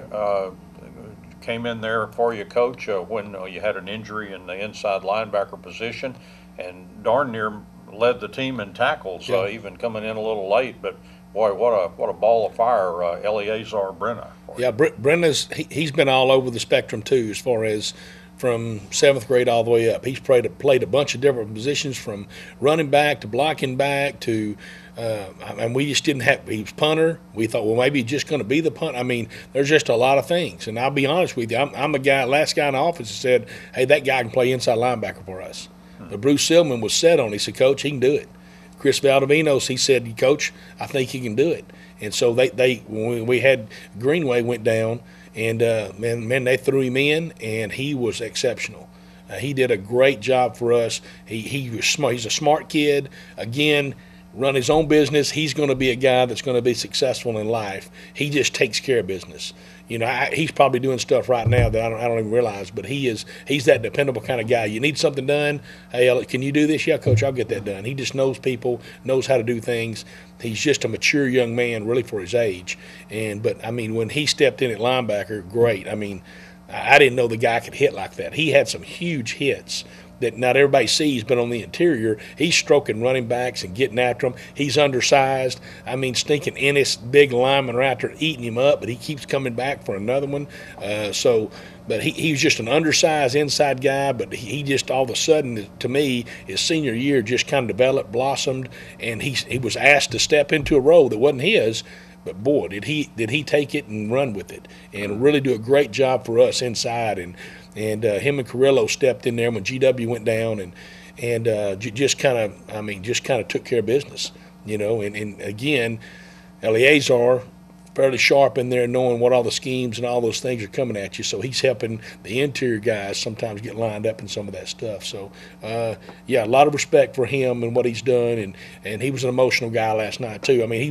came in there for you, Coach, when you had an injury in the inside linebacker position, and darn near led the team in tackles, even coming in a little late. But boy, what a ball of fire, Eleazar Brenner. Yeah, Brenner's he's been all over the spectrum too, as far as from 7th grade all the way up. He's played a bunch of different positions, from running back to blocking back to, and we just didn't have, he was punter. We thought, well, maybe he's just going to be the punt. I mean, there's just a lot of things. And I'll be honest with you, I'm a guy, last guy in the office that said, hey, that guy can play inside linebacker for us. But Bruce Silman was set on it. He said, Coach, he can do it. Chris Valdovinos, he said, Coach, I think he can do it. And so when we had Greenway went down, and man, they threw him in, and he was exceptional. He did a great job for us. He was smart. He's a smart kid. Again, run his own business. He's going to be a guy that's going to be successful in life. He just takes care of business. You know, he's probably doing stuff right now that I don't even realize, but he's that dependable kind of guy. You need something done, hey, can you do this? Yeah, Coach, I'll get that done. He just knows people, knows how to do things. He's just a mature young man, really, for his age. But I mean, when he stepped in at linebacker, great. I mean, I didn't know the guy could hit like that. He had some huge hits that not everybody sees, but on the interior, he's stroking running backs and getting after them. He's undersized. I mean, stinking Ennis, big linemen are out there eating him up, but he keeps coming back for another one. But he was just an undersized inside guy, but he just all of a sudden, to me, his senior year just kind of developed, blossomed, and he was asked to step into a role that wasn't his. But boy, did he take it and run with it, and really do a great job for us inside. And him and Carrillo stepped in there when GW went down, and just kind of took care of business, you know. And again, Eleazar, fairly sharp in there, knowing what all the schemes and all those things are coming at you. So he's helping the interior guys sometimes get lined up in some of that stuff. So, yeah, a lot of respect for him and what he's done. And he was an emotional guy last night, too. I mean, he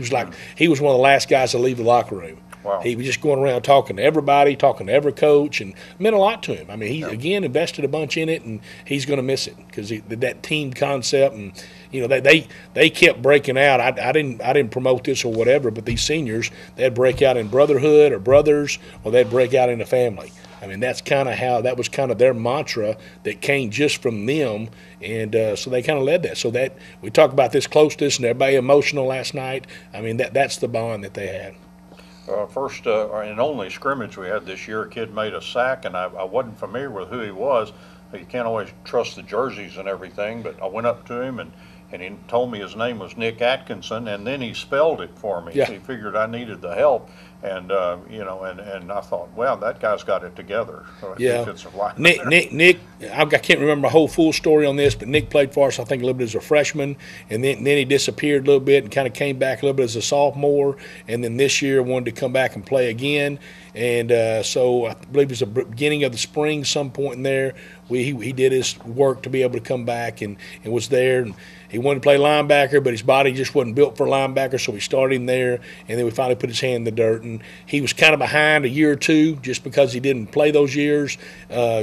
was one of the last guys to leave the locker room. Wow. He was just going around talking to everybody, talking to every coach, and it meant a lot to him. I mean, he, again, invested a bunch in it, and he's going to miss it because that team concept and, you know, they kept breaking out. I didn't promote this or whatever, but these seniors, they'd break out in brotherhood or brothers, or they'd break out in a family. I mean, that was kind of their mantra that came just from them, and so they kind of led that. So that we talked about this closeness and everybody emotional last night. I mean, that's the bond that they had. First and only scrimmage we had this year, a kid made a sack, and I wasn't familiar with who he was. You can't always trust the jerseys and everything, but I went up to him and he told me his name was Nick Atkinson, and then he spelled it for me. Yeah. He figured I needed the help, and you know, and I thought, well, that guy's got it together. So Nick, I can't remember my whole full story on this, but Nick played for us, I think, a little bit as a freshman, and then he disappeared a little bit and kind of came back a little bit as a sophomore, and then this year wanted to come back and play again. And so I believe it was the beginning of the spring, some point in there, he did his work to be able to come back and was there. And he wanted to play linebacker, but his body just wasn't built for linebacker, so we started him there, and then we finally put his hand in the dirt. And he was kind of behind a year or two just because he didn't play those years,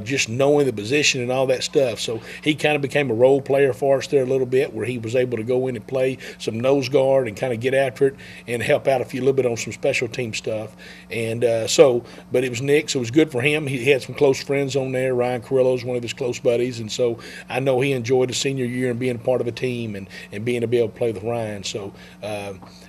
just knowing the position and all that stuff. So he kind of became a role player for us there a little bit, where he was able to go in and play some nose guard and kind of get after it and help out a little bit on some special team stuff. And but it was Nick, so it was good for him. He had some close friends on there. Ryan Carrillo's one of his close buddies, and so I know he enjoyed his senior year and being a part of a team and being able to play with Ryan. So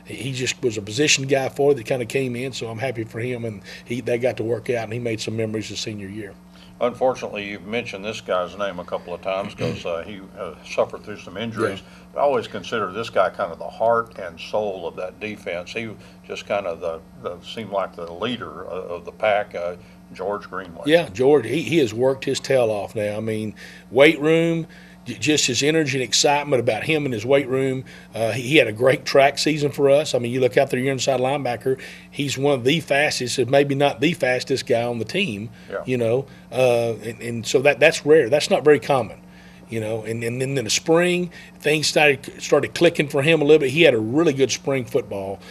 he just was a position guy for it that kind of came in, so I'm happy for him, and they got to work out, and he made some memories his senior year. Unfortunately, you've mentioned this guy's name a couple of times because he suffered through some injuries. Yeah. But I always consider this guy kind of the heart and soul of that defense. He just kind of seemed like the leader of the pack, George Greenway. Yeah, George, he has worked his tail off now. I mean, weight room, just his energy and excitement about him in his weight room. He had a great track season for us. I mean, you look out there, you're inside linebacker, he's one of the fastest, if maybe not the fastest guy on the team, you know. And so that's rare. That's not very common. You know, and then in the spring, things started clicking for him a little bit. He had a really good spring football,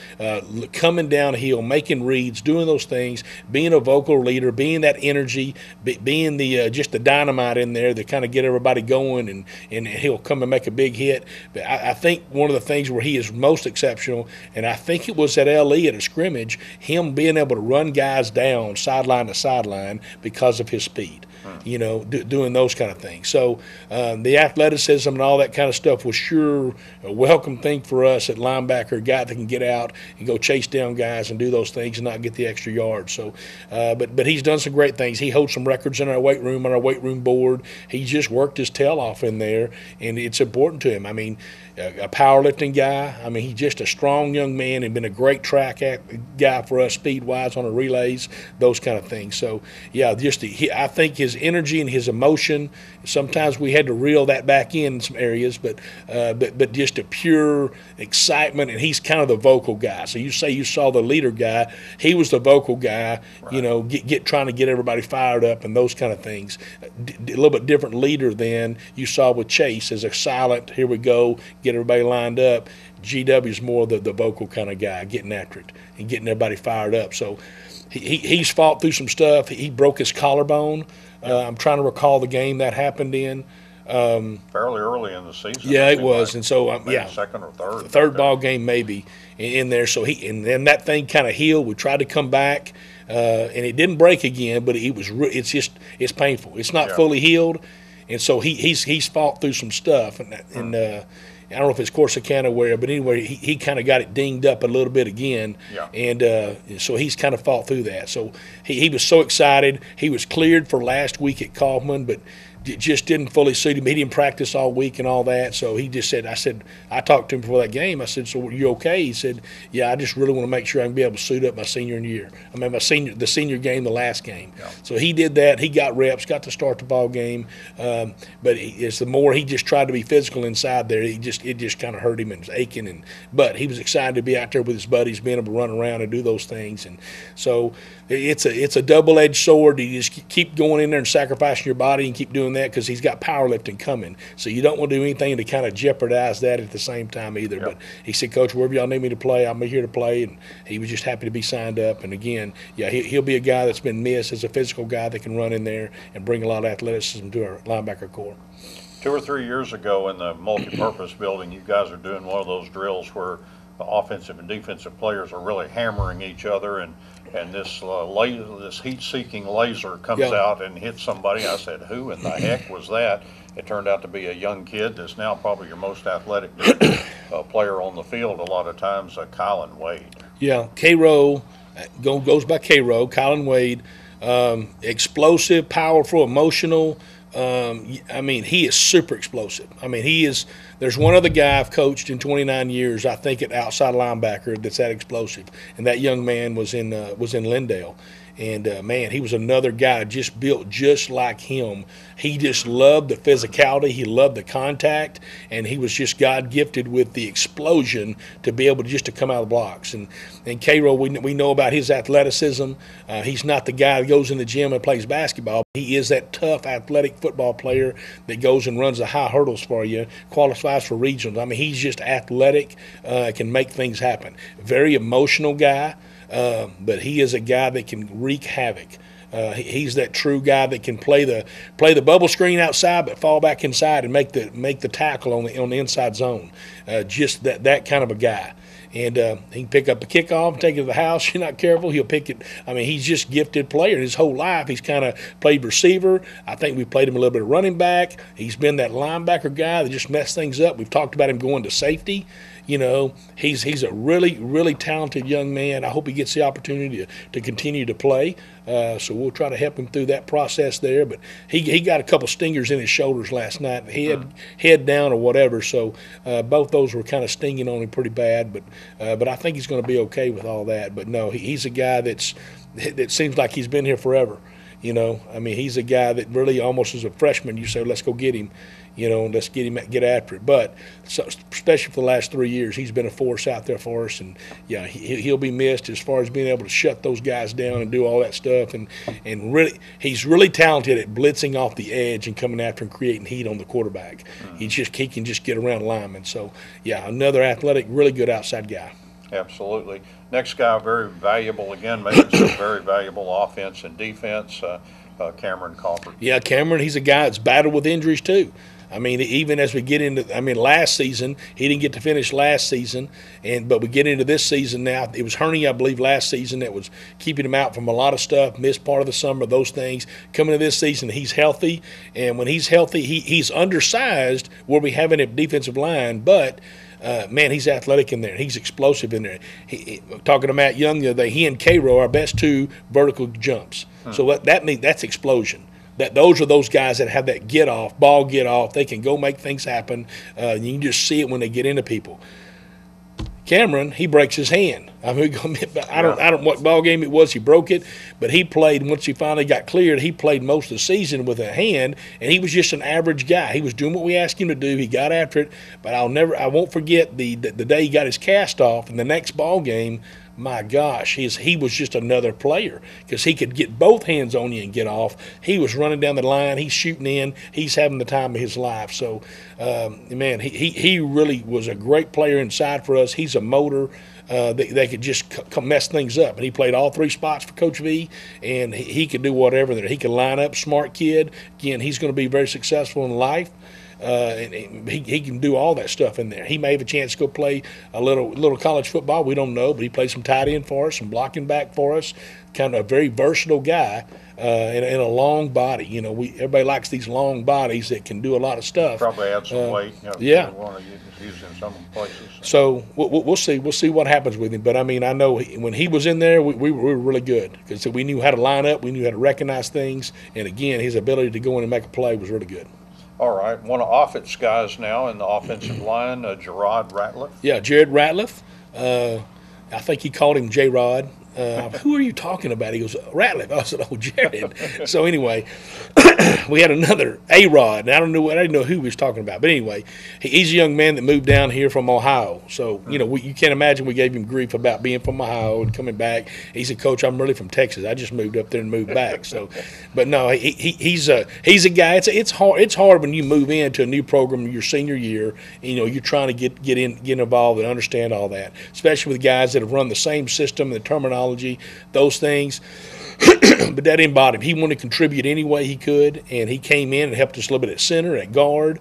coming downhill, making reads, doing those things, being a vocal leader, being that energy, being the just the dynamite in there that kind of get everybody going, and he'll come and make a big hit. But I think one of the things where he is most exceptional, and I think it was at LE at a scrimmage, him being able to run guys down sideline to sideline because of his speed. You know, doing those kind of things. So the athleticism and all that kind of stuff was sure a welcome thing for us at linebacker, a guy that can get out and go chase down guys and do those things and not get the extra yards. So, but he's done some great things. He holds some records in our weight room, on our weight room board. He just worked his tail off in there, and it's important to him. I mean, a powerlifting guy. I mean, he's just a strong young man and been a great track guy for us, speed-wise on the relays, those kind of things. So, yeah, I think his energy and his emotion, sometimes we had to reel that back in some areas, but just a pure excitement, and he's kind of the vocal guy. So you say you saw the leader guy, he was the vocal guy, right. You know, trying to get everybody fired up and those kind of things. A little bit different leader than you saw with Chase as a silent, here we go, get everybody lined up. GW's more the vocal kind of guy, getting after it and getting everybody fired up. So he's fought through some stuff. He broke his collarbone. I'm trying to recall the game that happened in. Fairly early in the season. Yeah, it was, and so second or third ball game maybe in there. So and then that thing kind of healed. We tried to come back, and it didn't break again, but it's painful. It's not fully healed. and so he's fought through some stuff, and I don't know if it's Corsicana where, but anyway, he kind of got it dinged up a little bit again, and so he's kind of fought through that. So he was so excited. He was cleared for last week at Kaufman, but it just didn't fully suit him. He didn't practice all week and all that, so he just said, I talked to him before that game. I said, so are you okay? He said, yeah, I just really want to make sure I can be able to suit up my senior year. I mean, the senior game, the last game. Yeah. So he did that. He got reps, got to start the ball game, but it's the more he just tried to be physical inside there, it just kind of hurt him and was aching. But he was excited to be out there with his buddies, being able to run around and do those things. And so it's a double-edged sword. You just keep going in there and sacrificing your body and keep doing that because he's got powerlifting coming. So you don't want to do anything to kind of jeopardize that at the same time either. Yep. But he said, Coach, wherever y'all need me to play, I'll be here to play. And he was just happy to be signed up. And again, yeah, he'll be a guy that's been missed as a physical guy that can run in there and bring a lot of athleticism to our linebacker corps. 2 or 3 years ago in the multi-purpose building, you guys are doing one of those drills where the offensive and defensive players are really hammering each other, and this this heat-seeking laser comes out and hits somebody. I said, who in the heck was that? It turned out to be a young kid that's now probably your most athletic player on the field a lot of times, Cairo Wade. Yeah, Cairo goes by Cairo, Cairo Wade. Explosive, powerful, emotional. I mean, he is super explosive. I mean, there's one other guy I've coached in 29 years, I think, at outside linebacker that's that explosive. And that young man was in Lindale. And, man, he was another guy just built just like him. He just loved the physicality. He loved the contact. And he was just God-gifted with the explosion to be able to come out of the blocks. And Cairo, we know about his athleticism. He's not the guy that goes in the gym and plays basketball. He is that tough, athletic football player that goes and runs the high hurdles for you, qualifies for regionals. I mean, he's just athletic, can make things happen. Very emotional guy. But he is a guy that can wreak havoc. He's that true guy that can play the bubble screen outside, but fall back inside and make the tackle on the inside zone. Just that kind of a guy. And he can pick up the kickoff, take it to the house. You're not careful, he'll pick it. I mean, he's just a gifted player. His whole life, he's kind of played receiver. I think we played him a little bit of running back. He's been that linebacker guy that just messed things up. We've talked about him going to safety. You know, he's a really, really talented young man. I hope he gets the opportunity to continue to play. So we'll try to help him through that process there. But he got a couple stingers in his shoulders last night, head down or whatever. So both those were kind of stinging on him pretty bad. But I think he's going to be okay with all that. But no, he's a guy that seems like he's been here forever. You know, I mean, he's a guy that really almost as a freshman, you say, let's go get him. You know, let's get after it. But especially for the last 3 years, he's been a force out there for us. And, yeah, he'll be missed as far as being able to shut those guys down and do all that stuff. And really, he's really talented at blitzing off the edge and coming after and creating heat on the quarterback. He can just get around linemen. So, yeah, another athletic, really good outside guy. Absolutely. Next guy, very valuable again, making some very valuable offense and defense, Cameron Crawford. Yeah, Cameron, he's a guy that's battled with injuries too. I mean, even as we get into, last season, he didn't get to finish last season, but we get into this season now. It was hernia, I believe, last season that was keeping him out from a lot of stuff, missed part of the summer, those things. Coming to this season, he's healthy, and when he's healthy, he's undersized where we have him at defensive line, but man, he's athletic in there. He's explosive in there. Talking to Matt Young the other day, he and Cairo are our best two vertical jumps. So that means that's explosion. Those are those guys that have that ball get off. They can go make things happen. You can just see it when they get into people. Cameron, he breaks his hand. I mean, I don't know what ball game it was. He broke it, but he played. Once he finally got cleared, he played most of the season with a hand, and he was just an average guy. He was doing what we asked him to do. He got after it, but I won't forget the day he got his cast off in the next ball game. My gosh, he was just another player because he could get both hands on you and get off. He was running down the line. He's shooting in. He's having the time of his life. So, man, he really was a great player inside for us. He's a motor. They could just mess things up. And he played all three spots for Coach V, and he could do whatever there. He could line up, smart kid. Again, he's going to be very successful in life. and he can do all that stuff in there. He may have a chance to go play a little college football. We don't know, but he plays some tight end for us, some blocking back for us. Kind of a very versatile guy. And a long body, everybody likes these long bodies that can do a lot of stuff. Probably add some weight. Yeah. Want to use in some places. So we'll see. We'll see what happens with him. But I mean, I know when he was in there, we were really good because we knew how to line up, we knew how to recognize things, and again, his ability to go in and make a play was really good. All right, one of Offutt's guys now in the offensive line, Jude Ratliff. Yeah, Jude Ratliff. I think he called him J-Rod. Who are you talking about? He goes, Ratliff. I said, oh, Jared. So anyway, we had another A-Rod, and I didn't know who he was talking about. But anyway, he's a young man that moved down here from Ohio. So, you can't imagine we gave him grief about being from Ohio and coming back. He said, Coach, I'm really from Texas. I just moved up there and moved back. So, but no, he's a guy. It's hard when you move into a new program your senior year. You're trying to get involved and understand all that, especially with guys that have run the same system, the terminology, those things. But that didn't bother him. He wanted to contribute any way he could, and he came in and helped us a little bit at center, at guard.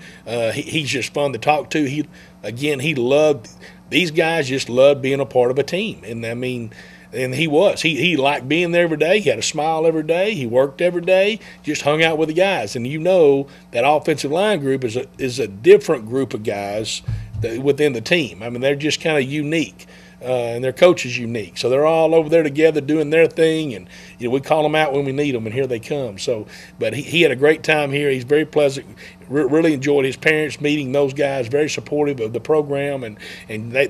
He's just fun to talk to. He loved these guys. Just loved being a part of a team, and I mean, and he was. He liked being there every day. He had a smile every day. He worked every day. Just hung out with the guys, and that offensive line group is a different group of guys within the team. I mean, they're just kind of unique. And their coach is unique. So they're all over there together doing their thing, and we call them out when we need them, and here they come. So, but he had a great time here. He's very pleasant. Really enjoyed his parents meeting those guys. Very supportive of the program, and they're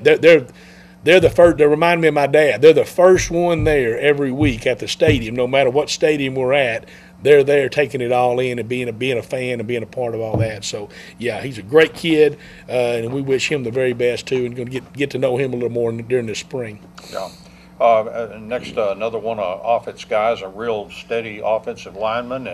the first. They remind me of my dad. They're the first one there every week at the stadium, no matter what stadium we're at. They're there taking it all in and being a fan and being a part of all that. So, yeah, he's a great kid, and we wish him the very best, too, and going to get to know him a little more during this spring. Yeah. Next, another one of Offutt's guys, a real steady offensive lineman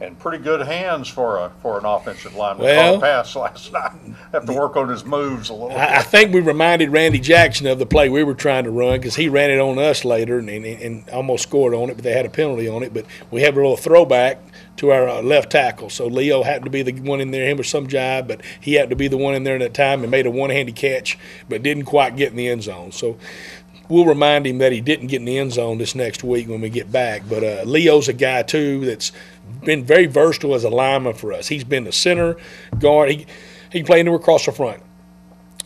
and pretty good hands for an offensive lineman. Well, caught a pass last night. Have to work on his moves a little bit. I think we reminded Randy Jackson of the play we were trying to run because he ran it on us later and almost scored on it, but they had a penalty on it. But we have a little throwback to our left tackle. So Leo happened to be the one in there. Him with some jive, but he happened to be the one in there at that time and made a one-handed catch, but didn't quite get in the end zone. So we'll remind him that he didn't get in the end zone this next week when we get back. But Leo's a guy, too, that's been very versatile as a lineman for us. He's been the center, guard. He can play anywhere across the front.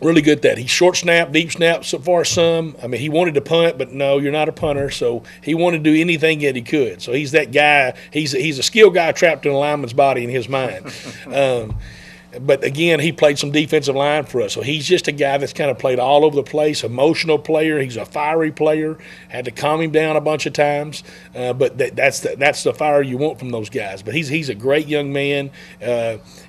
Really good at that. He's short snap, deep snap so far some. I mean, he wanted to punt, but no, you're not a punter. So he wanted to do anything that he could. So he's that guy. He's a skilled guy trapped in a lineman's body in his mind. But, again, he played some defensive line for us. So he's just a guy that's kind of played all over the place, emotional player. He's a fiery player. Had to calm him down a bunch of times. But that's the fire you want from those guys. But he's a great young man.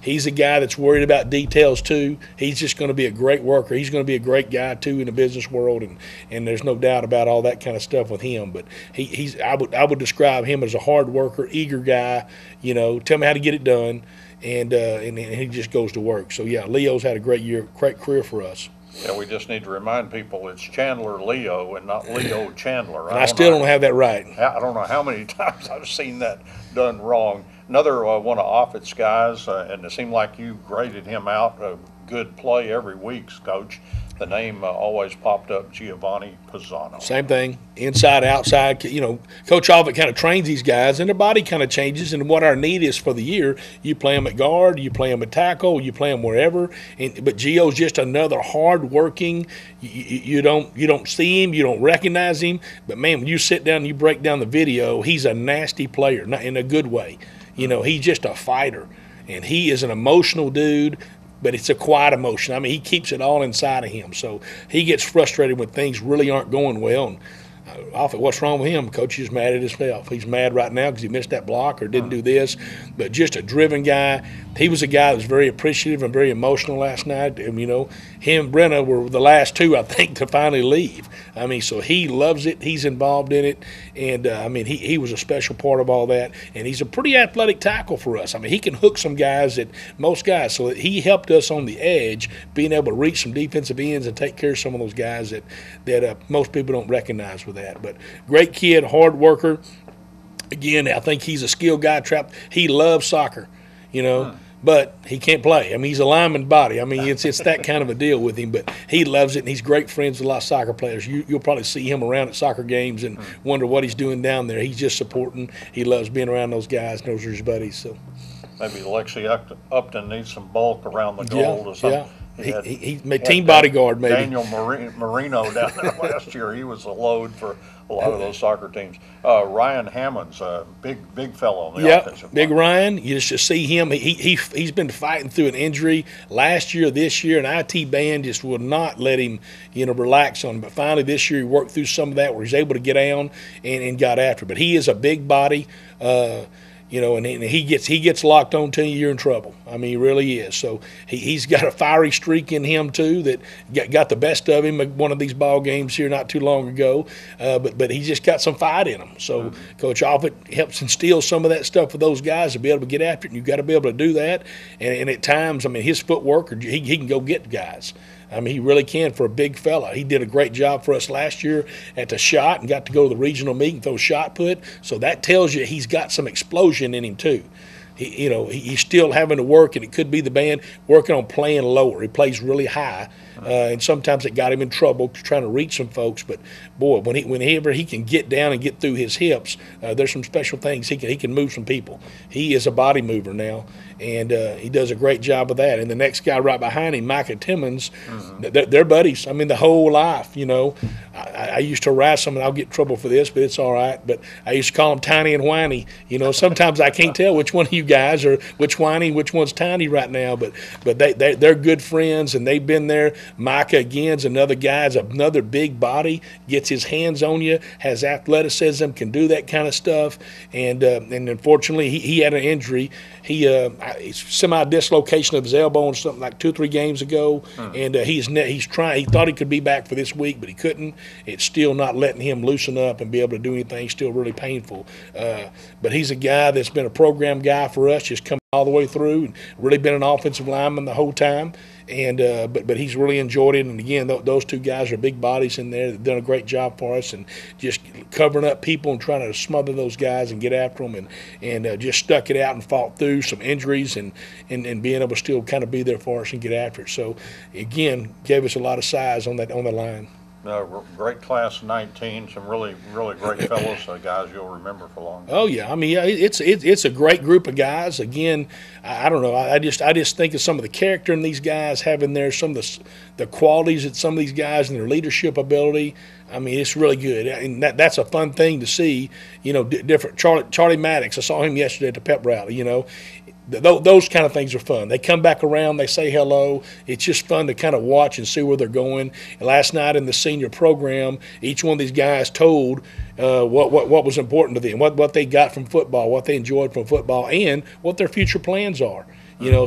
He's a guy that's worried about details, too. He's just going to be a great worker. He's going to be a great guy, too, in the business world. And there's no doubt about all that kind of stuff with him. But I would describe him as a hard worker, eager guy. Tell me how to get it done. And he just goes to work. So, yeah, Leo's had a great career for us. Yeah, we just need to remind people it's Chandler Leo and not Leo Chandler. And I still don't have that right. I don't know how many times I've seen that done wrong. Another one of Offutt's guys, and it seemed like you graded him out a good play every week, Coach. The name always popped up, Giovanni Pisano. Same thing, inside, outside. Coach Offutt kind of trains these guys, and their body kind of changes. And what our need is for the year, you play them at guard, you play them at tackle, you play them wherever. But Gio's just another hard-working. You don't see him, you don't recognize him. But man, when you sit down and you break down the video, he's a nasty player, not in a good way. He's just a fighter, and he is an emotional dude. But it's a quiet emotion. I mean, he keeps it all inside of him. So he gets frustrated when things really aren't going well. And Offutt, what's wrong with him? Coach is mad at himself. He's mad right now because he missed that block or didn't do this. But just a driven guy. He was a guy that was very appreciative and very emotional last night. And, him and Brenner were the last two, I think, to finally leave. I mean, so he loves it. He's involved in it. And, he was a special part of all that. And he's a pretty athletic tackle for us. I mean, he can hook some guys that most guys. So he helped us on the edge, being able to reach some defensive ends and take care of some of those guys that most people don't recognize with that. But great kid, hard worker. Again, I think he's a skilled guy trapped. He loves soccer, but he can't play. I mean, he's a lineman body. I mean, it's that kind of a deal with him, but he loves it, and he's great friends with a lot of soccer players. You'll probably see him around at soccer games and wonder what he's doing down there. He's just supporting. He loves being around those guys, and those are his buddies. So maybe Lexi Upton needs some bulk around the goal or something. Yeah. He made team bodyguard, maybe. Daniel Marino down there last year. He was a load for a lot of those soccer teams. Ryan Hammonds, a big fellow on the offensive line. Big Ryan. You just see him. He's been fighting through an injury last year, this year, and IT band just would not let him, relax on him. But finally this year he worked through some of that where he's able to get down and got after it. But he is a big body. And he gets locked on to you, you're in trouble. I mean, he really is. So he's got a fiery streak in him too that got the best of him at one of these ball games here not too long ago. But he's just got some fight in him. So Coach Offit helps instill some of that stuff for those guys to be able to get after it. And you've got to be able to do that. And at times, I mean, his footwork, he can go get guys. I mean, he really can for a big fella. He did a great job for us last year at the shot and got to go to the regional meet and throw shot put. So that tells you he's got some explosion in him too. He's still having to work, and it could be the band working on playing lower. He plays really high, and sometimes it got him in trouble trying to reach some folks. But boy, whenever he can get down and get through his hips, there's some special things he can move some people. He is a body mover now, and he does a great job of that. And the next guy right behind him, Micah Timmons, they're buddies. I mean, the whole life. I used to harass him, and I'll get in trouble for this, but it's all right. But I used to call him Tiny and Whiny. Sometimes I can't tell which one of you guys or which Whiny, which one's Tiny right now. But they're good friends, and they've been there. Micah again's another guy, is another big body, gets his hands on you, has athleticism, can do that kind of stuff. And unfortunately, he had an injury. He semi-dislocation of his elbow and something like 2 or 3 games ago, and he's trying. He thought he could be back for this week, but he couldn't. It's still not letting him loosen up and be able to do anything. Still really painful. But he's a guy that's been a program guy for us, just coming all the way through, and really been an offensive lineman the whole time. And but he's really enjoyed it. And again, those two guys are big bodies in there. They've done a great job for us, and just covering up people and trying to smother those guys and get after them, and just stuck it out and fought through some injuries and being able to still kind of be there for us and get after it. So again, gave us a lot of size on the line. Great class 19, some really great fellows, guys you'll remember for long. Oh yeah, I mean, it's a great group of guys. Again, I don't know. I just think of some of the character in these guys, having some of the qualities that some of these guys and their leadership ability. I mean, it's really good, and that's a fun thing to see. Different Charlie Maddox. I saw him yesterday at the pep rally. Those kind of things are fun. They come back around, they say hello. It's just fun to kind of watch and see where they're going. And last night in the senior program, each one of these guys told what was important to them, what they got from football, what they enjoyed from football, and what their future plans are.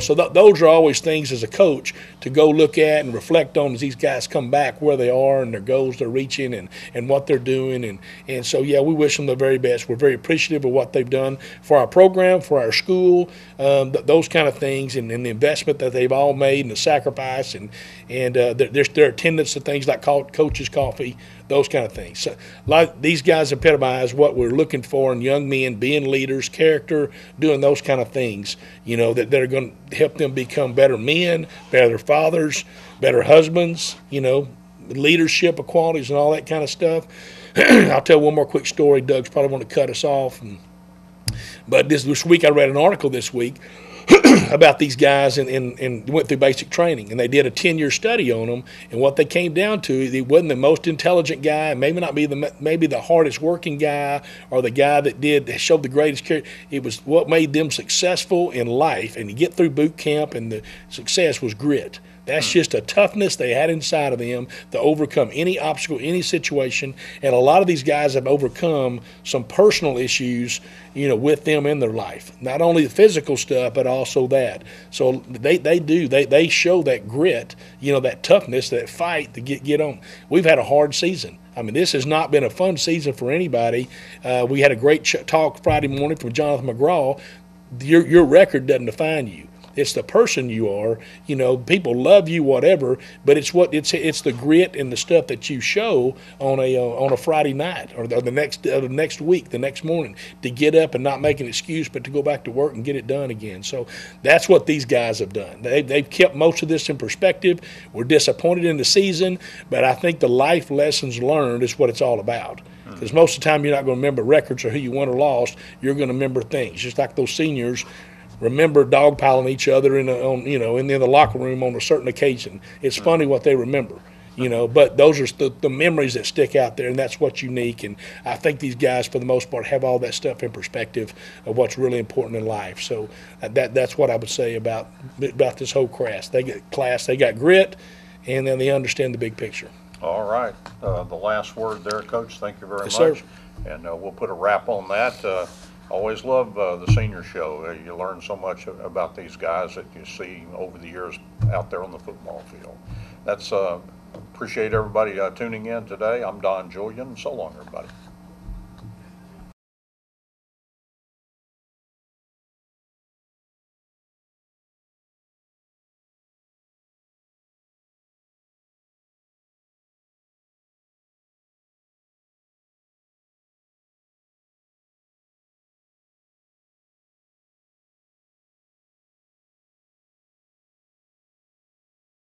So those are always things as a coach to go look at and reflect on as these guys come back, where they are and their goals they're reaching and what they're doing. And so, yeah, we wish them the very best. We're very appreciative of what they've done for our program, for our school, those kind of things, and the investment that they've all made and the sacrifice and their attendance to things like Coach's Coffee, those kind of things. So, like these guys epitomize what we're looking for in young men, being leaders, character, doing those kind of things, that are going to help them become better men, better fathers, better husbands, leadership qualities and all that kind of stuff. I'll tell one more quick story. Doug's probably want to cut us off. But this week I read an article this week about these guys and went through basic training, and they did a 10-year study on them, and what they came down to, he wasn't the most intelligent guy, maybe not be maybe the hardest working guy or the guy that showed the greatest character. It was what made them successful in life, and to get through boot camp, and the success was grit. That's just a toughness they had inside of them to overcome any obstacle, any situation. And a lot of these guys have overcome some personal issues, with them in their life. Not only the physical stuff, but also that. So they show that grit, that toughness, that fight to get on. We've had a hard season. I mean, this has not been a fun season for anybody. We had a great talk Friday morning from Jonathan McGraw. Your record doesn't define you. It's the person you are. You know, people love you, whatever, but it's the grit and the stuff that you show on a Friday night or the next week, the next morning, to get up and not make an excuse, but to go back to work and get it done again. So that's what these guys have done. They've kept most of this in perspective. We're disappointed in the season, but I think the life lessons learned is what it's all about. Because most of the time you're not going to remember records or who you won or lost. You're going to remember things, just like those seniors remember dogpiling each other in the locker room on a certain occasion. It's funny what they remember, but those are the memories that stick out there, and that's what's unique. And I think these guys, for the most part, have all that stuff in perspective of what's really important in life. So that's what I would say about this whole class. They got grit, and then they understand the big picture. All right. The last word there, Coach. Thank you very much. Sir. And we'll put a wrap on that. Always love the senior show. You learn so much about these guys that you see over the years out there on the football field. Appreciate everybody tuning in today. I'm Don Julian. So long, everybody.